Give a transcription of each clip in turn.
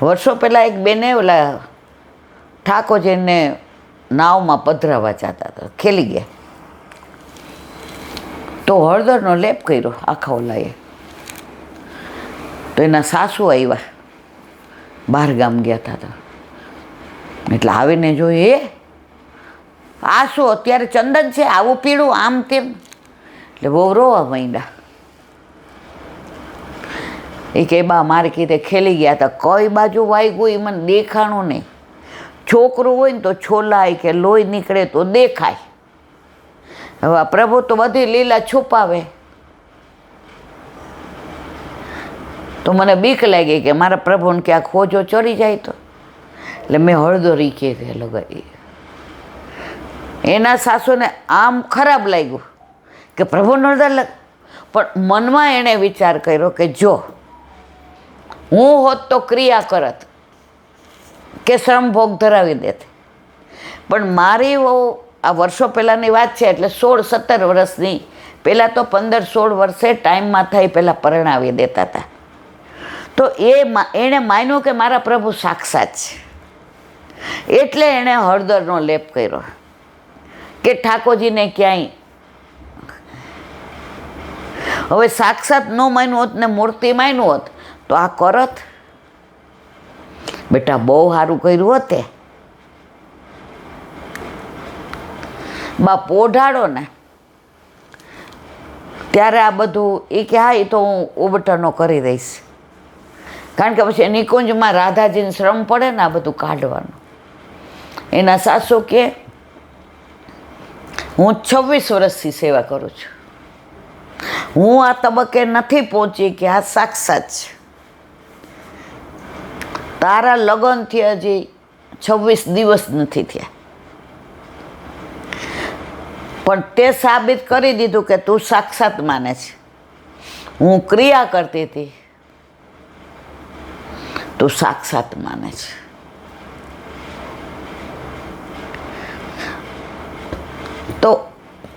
વર્ષો પહેલાં એક બેને ઓલા ઠાકોરજીને નાવમાં પધરાવા જતા હતા, ખેલી ગયા. તો હળદરનો લેપ કર્યો આખા ઓલાએ. તો એના સાસુ આવ્યા, બહાર ગામ ગયા હતા. એટલે આવીને જોયું, આ શું અત્યારે ચંદન છે, આવું પીળું, આમ તેમ. એટલે બહુ રોવા માંડ્યા. એ કે બા મારે કીધે ખેલી ગયા હતા, કઈ બાજુ વાગ્યું એ મને દેખાણું નહીં. છોકરું હોય ને તો છોલાય કે લોહી નીકળે તો દેખાય. હવે પ્રભુ તો બધી લીલા છુપાવે. તો મને બીક લાગી કે મારા પ્રભુને ક્યાંક ખોજો ચડી જાય તો. એટલે મેં હળદરી કે લગાવી. એના સાસુને આમ ખરાબ લાગ્યું કે પ્રભુને હળદર લગ, પણ મનમાં એણે વિચાર કર્યો કે જો હું હોત તો ક્રિયા કરત કે શ્રમ ભોગ ધરાવી દેત. પણ મારી આ વર્ષો પહેલાંની વાત છે, એટલે 16-17 વર્ષની. પહેલાં તો 15-16 વર્ષે ટાઈમમાં થઈ પહેલાં પરણાવી દેતા હતા. તો એણે માન્યું કે મારા પ્રભુ સાક્ષાત છે, એટલે એણે હળદરનો લેપ કર્યો કે ઠાકોરજીને ક્યાંય. હવે સાક્ષાત ન માન્યું હોત ને મૂર્તિ માન્યું હોત તો આ કરત. બેટા બહુ સારું કર્યું હોતે. બા પોઢાડો ને ત્યારે આ બધું એ કે હા, એ તો હું ઉબટનો કરી દઈશ. કારણ કે પછી નિકુંજમાં રાધાજીને શ્રમ પડે ને આ બધું કાઢવાનું. એના સાસુ કે હું 26 વર્ષથી સેવા કરું છું, હું આ તબક્કે નથી પહોંચી કે આ સાક્ષાત છે. તારા લગ્નથી હજી 26 દિવસ નથી થયા, પણ તે સાબિત કરી દીધું કે તું સાક્ષાત માને છે. હું ક્રિયા કરતી હતી, તું સાક્ષાત માને છે. તો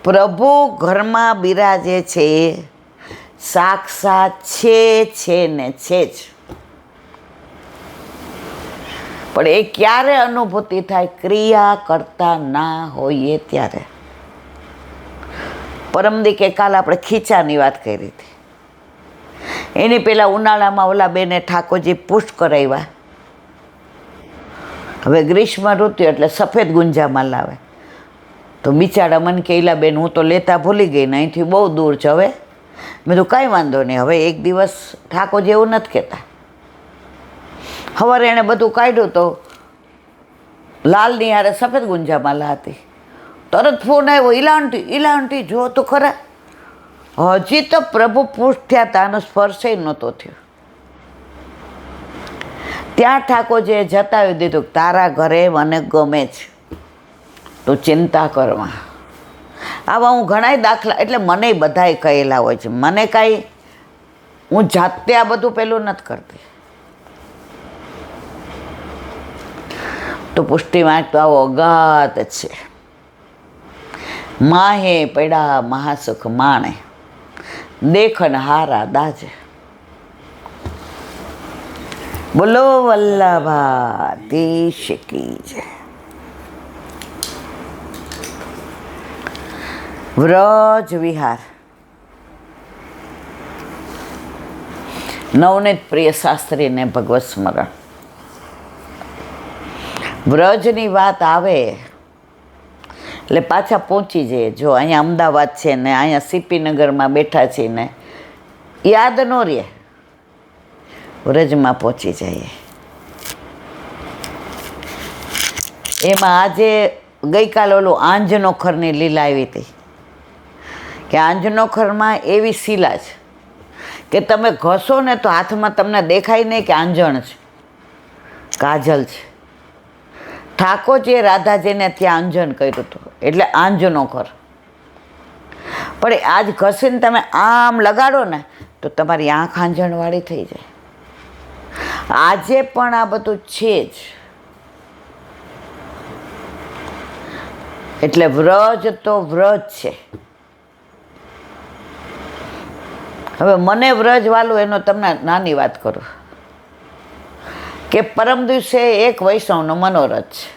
પ્રભુ ઘરમાં બિરાજે છે, સાક્ષાત છે ને છે જ. પણ એ ક્યારે અનુભૂતિ થાય? ક્રિયા કરતા ના હોઈએ ત્યારે. પરમદી કે કાલ આપણે ખીચાની વાત કરી હતી. એની પહેલાં ઉનાળામાં ઓલા બેને ઠાકોરજી પુષ્ટ કરાવ્યા. હવે ગ્રીષ્મ ઋતુ એટલે સફેદ ગુંજામાં લાવે. તો બિચારા મને કહેલા બેન હું તો લેતા ભૂલી ગઈ ને, અહીંથી બહુ દૂર છે. હવે મેં તો કાંઈ વાંધો નહીં, હવે એક દિવસ ઠાકોરજી એવું નથી કહેતા. સવારે એણે બધું કાઢ્યું તો લાલની હારે સફેદ ગુંજામાલા હતી. તરત ફોન આવ્યો, ઈલા આંટી જો તો ખરા. હજી તો પ્રભુ પુષ્ટ થયા હતા, આનો સ્પર્શ નહોતો થયો. ત્યાં ઠાકોરજીએ જતાવી દીધું કે તારા ઘરે મને ગમે છે, તું ચિંતા કરવા. આવા હું ઘણાય દાખલા, એટલે મને બધાય કહેલા હોય છે. મને કાંઈ, હું જાતે આ બધું પેલું નથી કરતી. તો પુષ્ટિ માર્ગ તો આવો અગાધ છે. માહે પડ્યા મહાસુખ માણે, દેખન હારા દાજે. બોલો વલ્લભાધીશ કી જય. વ્રજ વિહાર. નવનીત પ્રિય શાસ્ત્રીને ભગવત સ્મરણ. વ્રજની વાત આવે એટલે પાછા પહોંચી જઈએ. જો અહીંયા અમદાવાદ છે ને અહીંયા સીપીનગરમાં બેઠા છીએ ને, યાદ ન રહે, વ્રજમાં પહોંચી જઈએ. એમાં આજે ગઈકાલે ઓલું આંજનોખરની લીલા આવી હતી કે આંજનોખરમાં એવી શીલા છે કે તમે ઘસો ને તો હાથમાં તમને દેખાય નહીં કે આંજણ છે, કાજલ છે. ઠાકોરજીએ રાધાજીને ત્યાં આંજન કર્યું હતું, એટલે આંજનોખર. પણ આજ ઘસીને તમે આમ લગાડો ને તો તમારી આંખ આંજણવાળી થઈ જાય. આજે પણ આ બધું છે જ. એટલે વ્રજ તો વ્રજ છે. હવે મને વ્રજ વાલું એનો તમને નાની વાત કરું. કે પરમ દિવસે એક વૈષ્ણવનો મનોરથ છે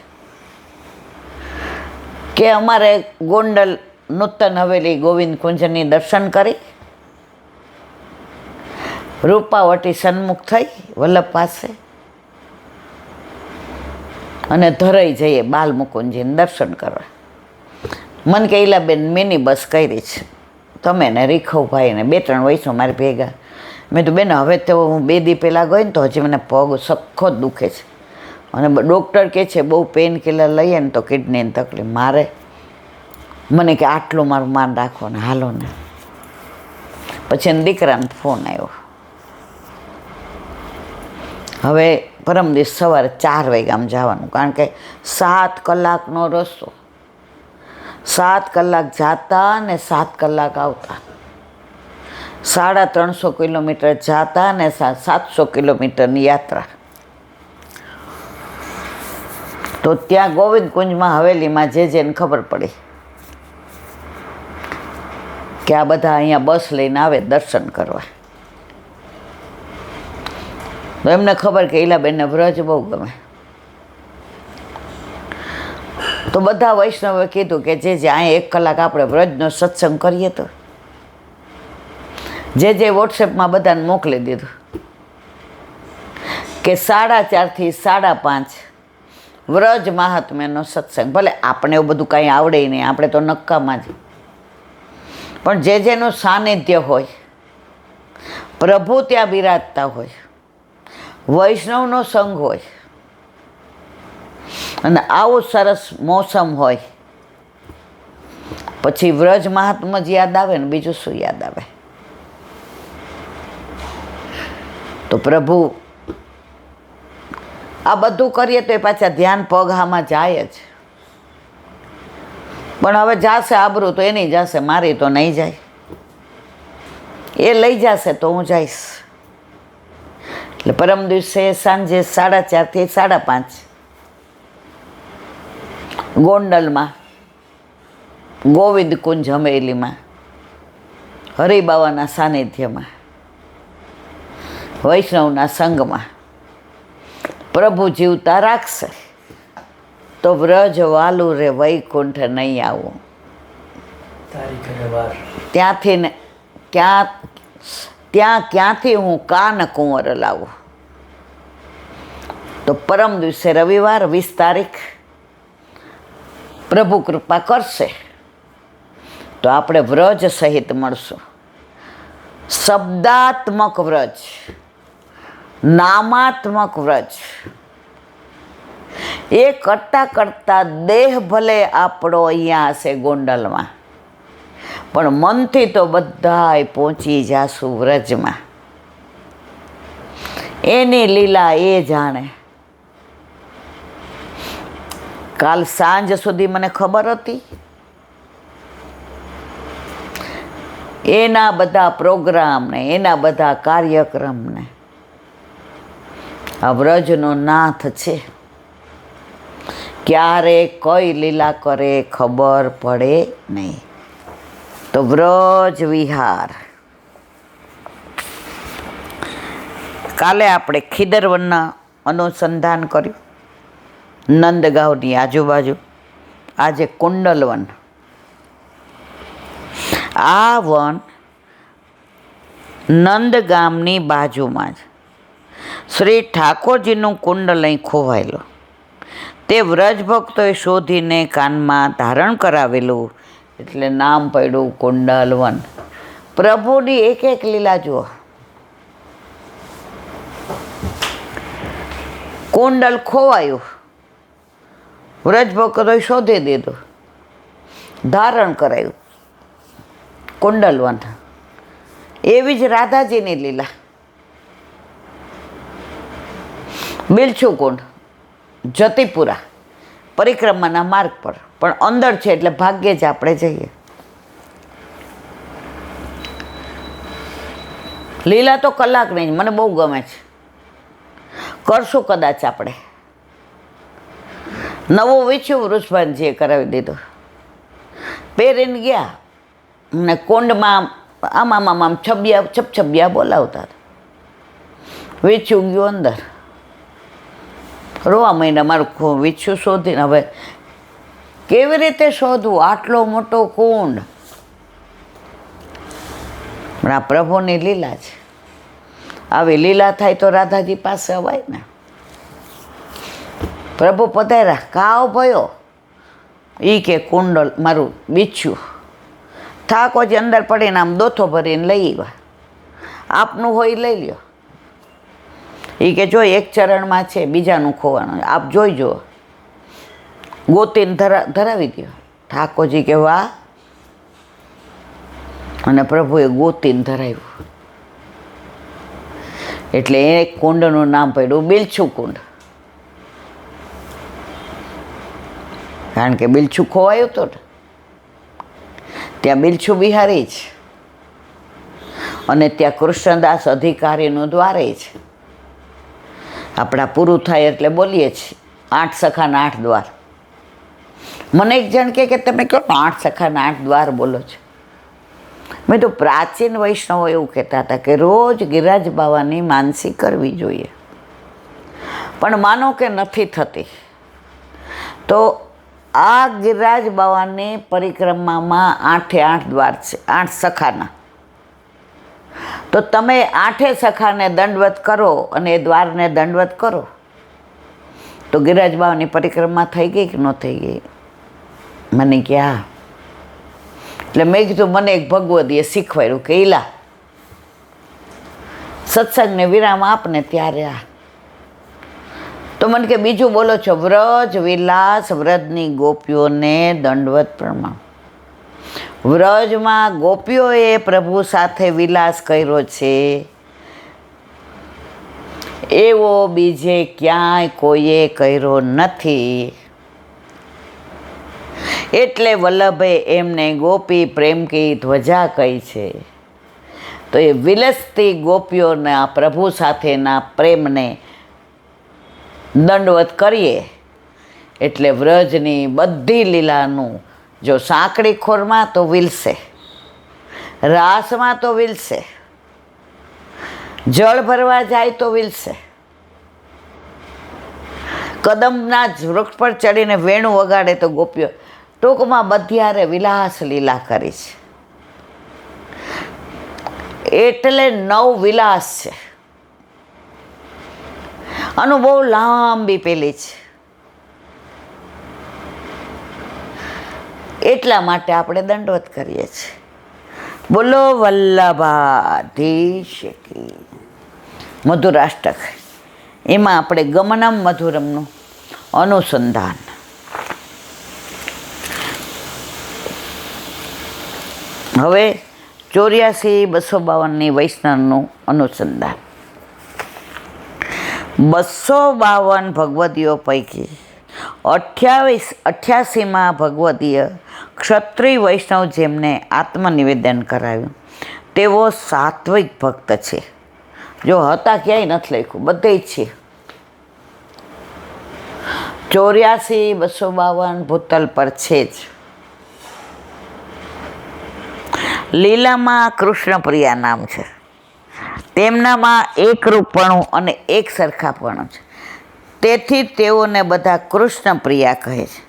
કે અમારે ગોંડલ નૂતન હવેલી ગોવિંદ કુંજની દર્શન કરી રૂપાવટી સન્મુખ થઈ વલ્લભ પાસે અને ધરાઈ જઈએ બાલ મુકુંદજીને દર્શન કરવા. મન કે ઈલાબેન મિની બસ કરી છે, તમે ને રીખવભાઈ ને 2-3 વૈષ્ણવ મારી ભેગા. મેં તો બેન હવે તો હું 2 દી પહેલાં ગઈ ને તો હજી મને પગ સખત દુખે છે અને ડૉક્ટર કહે છે બહુ પેઇન કિલર લઈએ ને તો કિડનીની તકલીફ. મારે મને કે આટલું મારું માન રાખો ને હાલો ને. પછી એને દીકરાને ફોન આવ્યો. હવે પરમ દિવસ સવારે 4 વાગ્યામાં જવાનું, કારણ કે 7 કલાકનો રસ્તો, 7 કલાક જાતા ને 7 કલાક આવતા, 350 કિલોમીટર જાતા ને 700 કિલોમીટરની યાત્રા. તો ત્યાં ગોવિંદ કુંજમાં હવેલીમાં જેને ખબર પડી કે આ બધા અહીંયા બસ લઈને આવે દર્શન કરવા, તો એમને ખબર કે ઈલાબેનને વ્રજ બહુ ગમે. તો બધા વૈષ્ણવે કીધું કે જે અહીંયા 1 કલાક આપણે વ્રજનો સત્સંગ કરીએ. તો જે વોટ્સએપમાં બધાને મોકલી દીધું કે 4:30 થી 5:30 વ્રજ મહાત્મ્યનો સત્સંગ. ભલે આપણે એવું બધું કાંઈ આવડે નહીં, આપણે તો નક્કામાં જ, પણ જેનું સાનિધ્ય હોય, પ્રભુ ત્યાં બિરાજતા હોય, વૈષ્ણવનો સંગ હોય અને આવું સરસ મોસમ હોય, પછી વ્રજ મહાત્મા જ યાદ આવે ને બીજું શું યાદ આવે. તો પ્રભુ આ બધું કરીએ તો એ પાછા ધ્યાન પગહામાં જાય જ, પણ હવે જાશે આબરૂ તો એની જશે, મારી તો નહીં જાય. એ લઈ જશે તો હું જઈશ. એટલે પરમ દિવસે સાંજે 4:30 થી 5:30 ગોંડલમાં ગોવિંદ કુંજ હવેલીમાં હરિબાવાના સાનિધ્યમાં વૈષ્ણવના સંગમાં પ્રભુ જીવતા રાખશે તો વ્રજ વાલું રે વૈકુંઠ નહીં આવું. ત્યાંથી ને ત્યાં ક્યાંથી હું કાન કુંવર લાવું. તો પરમ દિવસે રવિવાર 20 તારીખ પ્રભુ કૃપા કરશે તો આપણે વ્રજ સહિત મળશું. શબ્દાત્મક વ્રજ, નામાત્મક વ્રજ, એ કરતાં દેહ ભલે આપણો અહીંયા હશે ગોંડલમાં, પણ મનથી તો બધાય પહોંચી જાશું વ્રજમાં. એની લીલા એ જાણે. કાલ સાંજ સુધી મને ખબર હતી એના બધા પ્રોગ્રામ ને એના બધા કાર્યક્રમ ને આ વ્રજનો નાથ છે. ક્યારે કઈ લીલા કરે ખબર પડે નહીં. તો વ્રજ વિહાર. કાલે આપણે ખીદરવનના અનુસંધાન કર્યું, નંદગાંવની આજુબાજુ. આજે કુંડલવન. આ વન નંદગામની બાજુમાં જ શ્રી ઠાકોરજીનું કુંડલ અહીં ખોવાયેલું. તે વ્રજ ભક્તોએ શોધીને કાનમાં ધારણ કરાવેલું, એટલે નામ પડ્યું કુંડલવન. પ્રભુની એક લીલા જુઓ. કુંડલ ખોવાયું, વ્રજ ભક્તોએ શોધી દીધું, ધારણ કરાયું કુંડલવન. એવી જ રાધાજીની લીલા. બિલછુકુંડ જતીપુરા પરિક્રમાના માર્ગ પર, પણ અંદર છે એટલે ભાગ્યે જ આપણે જઈએ. લીલા તો કલાક નહીં, મને બહુ ગમે છે. કરશું કદાચ આપણે. નવું વીછ્યું વૃષભાનજીએ કરાવી દીધું. પહેરીને ગયા ને કુંડમાં આમ છબિયા બોલાવતા. વીછ્યું ગયું અંદર. રોવા મહિના મારું વીછું શોધીને હવે કેવી રીતે શોધવું આટલો મોટો કુંડ. પણ આ પ્રભુની લીલા છે. આવી લીલા થાય તો રાધાજી પાસે અવાય ને. પ્રભુ પધાર્યા, કાવ ભયો એ કે કુંડલ મારું બીછું થાકો જ અંદર પડીને આમ દોથો ભરીને લઈ આવ્યા. આપનું હોય લઈ લ્યો. એ કે જો એક ચરણમાં છે, બીજાનું ખોવાનું, આપ જોઈ જુઓ. ગોતીને ધરાવી દો. ઠાકોરજી કે વાહ. અને પ્રભુએ ગોતીને ધરાવ્યું. એટલે એ કુંડનું નામ પડ્યું બિલછુ કુંડ. કારણ કે બિલછુ ખોવાયું હતું ને, ત્યાં બિલછુ બિહારી છે અને ત્યાં કૃષ્ણદાસ અધિકારીનું દ્વારે છે. આપણા પૂરું થાય એટલે બોલીએ છીએ 8 સખાના 8 દ્વાર. મને એક જણ કે તમે કહો 8 સખાના 8 દ્વાર બોલો છો. મેં તો પ્રાચીન વૈષ્ણવો એવું કહેતા હતા કે રોજ ગિરિરાજ બાવાની માનસી કરવી જોઈએ. પણ માનો કે નથી થતી તો આ ગિરિરાજ બાવાની પરિક્રમામાં 8 દ્વાર છે, 8 સખાના. તો તમે 8 સખાને દંડવત કરો અને એ દ્વારને દંડવત કરો તો ગિરિરાજ બાવાની પરિક્રમા થઈ ગઈ કે ન થઈ ગઈ? મને ક્યાં. એટલે મેં કીધું મને એક ભગવદીએ શીખવાડ્યું કે ઈલા સત્સંગને વિરામ આપને ત્યારે આ. તો મને કે બીજું બોલો છો, વ્રજ વિલાસ વ્રજની ગોપીઓને દંડવત પ્રણામ. વ્રજમાં ગોપીઓએ પ્રભુ સાથે વિલાસ કર્યો છે એવો બીજે ક્યાંય કોઈએ કર્યો નથી. એટલે વલ્લભે એમને ગોપી પ્રેમ કી ધ્વજા કહી છે. તો એ વિલસતી ગોપીઓના પ્રભુ સાથેના પ્રેમને દંડવત કરીએ એટલે વ્રજની બધી લીલાનું, જો સાંકડી ખોરમાં તો વિલસે, રાસમાં તો વિલસે, જળ ભરવા જાય તો વિલસે, કદમના જ વૃક્ષ પર ચડીને વેણું વગાડે તો ગોપીઓ. ટૂંકમાં બધિયારે વિલાસ લીલા કરી છે. એટલે 9 વિલાસ છે. આનું બહુ લાંબી પેલી છે. એટલા માટે આપણે દંડવત કરીએ છીએ. બોલો વલ્લભાધીશ કી. મધુરાષ્ટક એમાં આપણે ગમનમ મધુરમનું અનુસંધાન. હવે 84-252 વૈષ્ણવનું અનુસંધાન. 252 ભગવદીઓ પૈકી 88માં ભગવદીય ક્ષત્રિય વૈષ્ણવ જેમને આત્મનિવેદન કરાવ્યું તેઓ સાત્વિક ભક્ત છે. જો હતા ક્યાંય નથી લખ્યું, બધે જ છે. 84-252 ભૂતલ પર છે જ. લીલામાં કૃષ્ણપ્રિયા નામ છે. તેમનામાં એકરૂપપણું અને એક સરખાપણું છે. તેથી તેઓને બધા કૃષ્ણપ્રિયા કહે છે.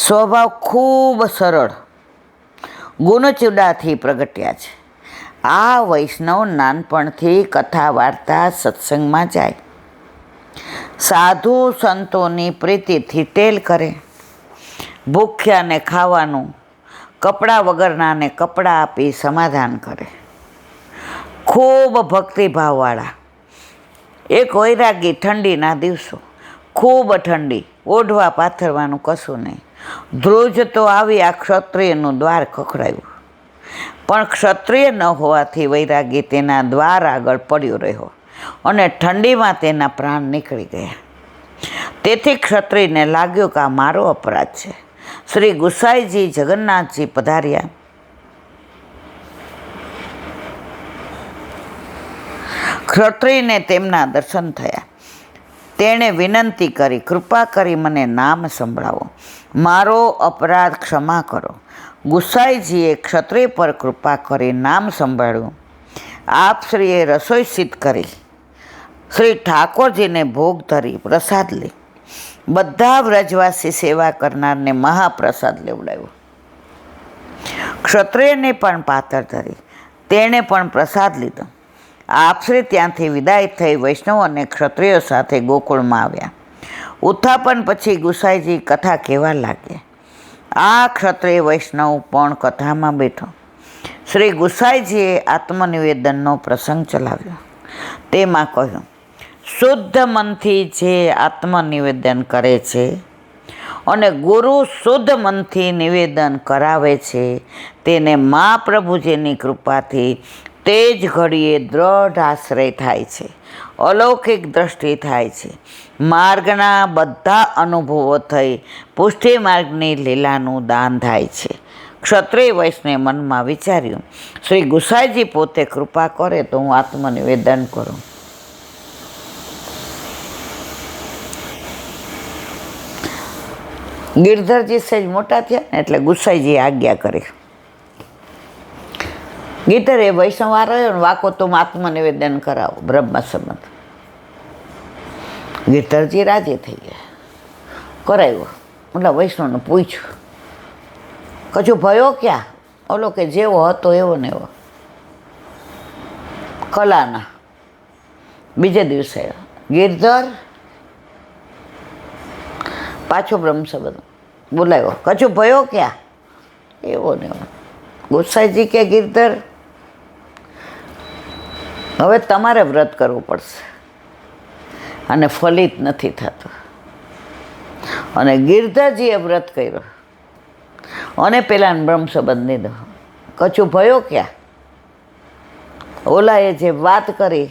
સ્વભાવ ખૂબ સરળ ગુણચુડાથી પ્રગટ્યા છે. આ વૈષ્ણવ નાનપણથી કથા વાર્તા સત્સંગમાં જાય, સાધુ સંતોની પ્રીતિથી તેલ કરે, ભૂખ્યાને ખાવાનું, કપડાં વગરનાને કપડાં આપી સમાધાન કરે. ખૂબ ભક્તિભાવવાળા. એક વૈરાગી ઠંડીના દિવસો, ખૂબ ઠંડી, ઓઢવા પાથરવાનું કશું નહીં. ધ્રુજ તો આવી આ ક્ષત્રિયનું દ્વાર ખખડાયું, પણ ક્ષત્રિય ન હોવાથી વૈરાગી તેના દ્વાર આગળ પડ્યો રહ્યો અને ઠંડીમાં તેના પ્રાણ નીકળી ગયા. તેથી ક્ષત્રિયને લાગ્યું કે આ મારો અપરાધ છે. શ્રી ગુસાઈજી જગન્નાથજી પધાર્યા. ક્ષત્રિયને તેમના દર્શન થયા. તેણે વિનંતી કરી, કૃપા કરી મને નામ સંભળાવો, મારો અપરાધ ક્ષમા કરો. ગુસાઈજીએ ક્ષત્રિય પર કૃપા કરી નામ સંભાળ્યું. આપશ્રીએ રસોઈ સિદ્ધ કરી શ્રી ઠાકોરજીને ભોગ ધરી પ્રસાદ લે. બધા વ્રજવાસી સેવા કરનારને મહાપ્રસાદ લેવડાવ્યો. ક્ષત્રિયને પણ પાતળ ધરી તેણે પણ પ્રસાદ લીધો. આપશ્રી ત્યાંથી વિદાય થઈ વૈષ્ણવ અને ક્ષત્રિયો સાથે ગોકુળમાં આવ્યા. ઉત્થાપન પછી ગુસાઈજી કથા કહેવા લાગ્યા. આ ક્ષત્રિય વૈષ્ણવ પણ કથામાં બેઠો. શ્રી ગુસાઈજીએ આત્મનિવેદનનો પ્રસંગ ચલાવ્યો. તેમાં કહ્યું, શુદ્ધ મનથી જે આત્મનિવેદન કરે છે અને ગુરુ શુદ્ધ મનથી નિવેદન કરાવે છે તેને મહાપ્રભુજીની કૃપાથી તે જ ઘડીએ દ્રઢ આશ્રય થાય છે, અલૌકિક દ્રષ્ટિ થાય છે. માર્ગના બધા અનુભવો થઈ પુષ્ટિ માર્ગની લીલાનું દાન થાય છે. ક્ષત્રિય વૈષ્ણવે મનમાં વિચાર્યું, શ્રી ગુસાઈજી પોતે કૃપા કરે તો હું આત્મનિવેદન કરું. ગિરધરજી સહેજ મોટા થયા ને એટલે ગુસાઈજીએ આજ્ઞા કરી. ગિરધર એ વૈષ્ણવ રહ્યો ને વાકો તો આત્મનિવેદન કરાવો બ્રહ્મ સંબંધ. ગિરધરજી રાજી થઈ ગયા, કરાવ્યો. એટલે વૈષ્ણવને પૂછ્યું, કશું ભયો ક્યાં? ઓલો કે જેવો હતો એવો ને એવો. કલાના બીજે દિવસે ગિરધર પાછો બ્રહ્મ સંબંધ બોલાવ્યો, કશું ભયો ક્યાં? એવો ને એવો. ગુસાઈજી કે ગિરધર હવે તમારે વ્રત કરવું પડશે અને ફલિત નથી થતું. અને ગિરધરજીએ વ્રત કર્યો અને પેલાને બ્રહ્મ સંબંધ લીધો. કશું ભયો ક્યાં? ઓલાએ જે વાત કરી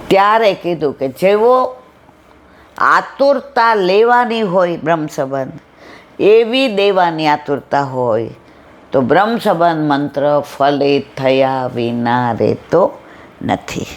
ત્યારે કીધું કે જેવો આતુરતા લેવાની હોય બ્રહ્મ સંબંધ એવી દેવાની આતુરતા હોય તો બ્રહ્મ સંબંધ મંત્ર ફલિત થયા વિના રહેતો નથી.